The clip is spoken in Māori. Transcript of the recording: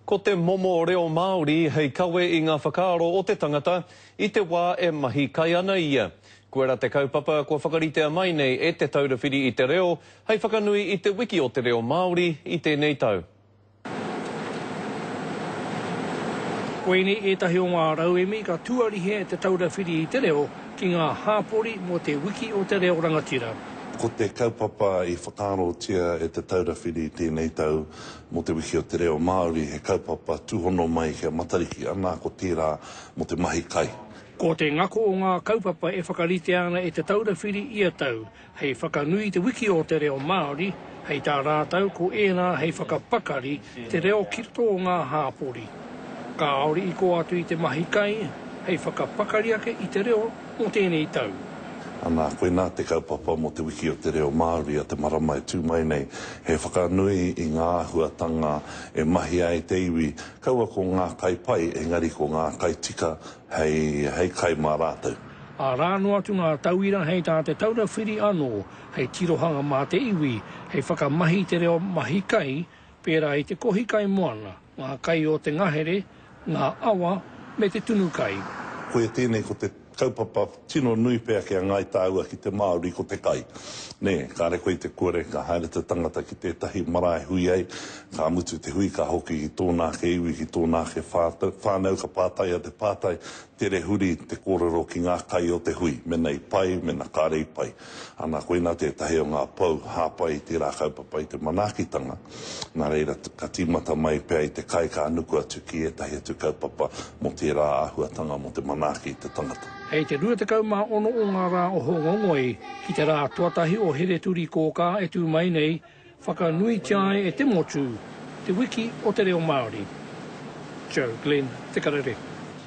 Ko te momo reo Māori hei kawe I ngā whakaaro o te tangata I te wā e mahi kai ana ia. Koera te kaupapa kua whakaritea mai nei e te taurewhiri I te reo, hei whakanui I te wiki o te reo Māori I tēnei tau. Koeni e tahi o ngā rauemi ka tuarihe e te taurewhiri I te reo ki ngā hāpori mo te wiki o te reo rangatira. Ko te kaupapa I whakaarotia e te taurewhiri tēnei tau mo te wiki o te reo Māori, he kaupapa tūhono mai kia matariki ana ko tērā mo te mahi kai. Ko te ngako o ngā kaupapa e whakarite ana e te taurewhiri ia tau, hei whakanui te wiki o te reo Māori, hei tā rātau ko ēnā hei whakapakari te reo kirito o ngā hāpori. Ka aori I ko atu I te mahi kai, hei whakapakari ake I te reo o tēnei tau. Ana koe nā te kaupapa mo te wiki o te reo Māori a te marama e tū mai nei. He whakanui I ngā ahuatanga e mahi ai te iwi. Kaua ko ngā kai pai, engari ko ngā kai tika hei kai mā rātau. A rāno atu ngā tauira hei tā te taurewhiri anō, hei tirohanga mā te iwi, hei whakamahi te reo mahi kai, pērā I te kohi kai moana, ngā kai o te ngahere, ngā awa, me te tunu kai. Koe tēnei ko te kaupapa tino nui pēr kia ngai tāua ki te Māori ko te kai. Nē, kāre koe te kore, ka haere te tangata ki tētahi marae hui ai, ka mutu te hui ka hoki ki tōnā ke iwi, ki tōnā ke whānau ka pātai a te pātai, tere huri te kōrero ki ngā kai o te hui, menei pai, mena kārei pai. Ana koe nā tētahi o ngā pau, hāpai, tērā kaupapa I te manākitanga. Nā reira, ka tīmata mai pēr I te kai ka anuku atu ki e tahi atu kaupapa mo tērā āhuatanga mo te manāki I te tangata. Hei te 26 o ngā rā o hongongoi, ki te rā tuatahi o here turi kōkā e tū mai nei, whakanui tiai e te motu, te wiki o te reo Māori. Joe Glenn, te karere.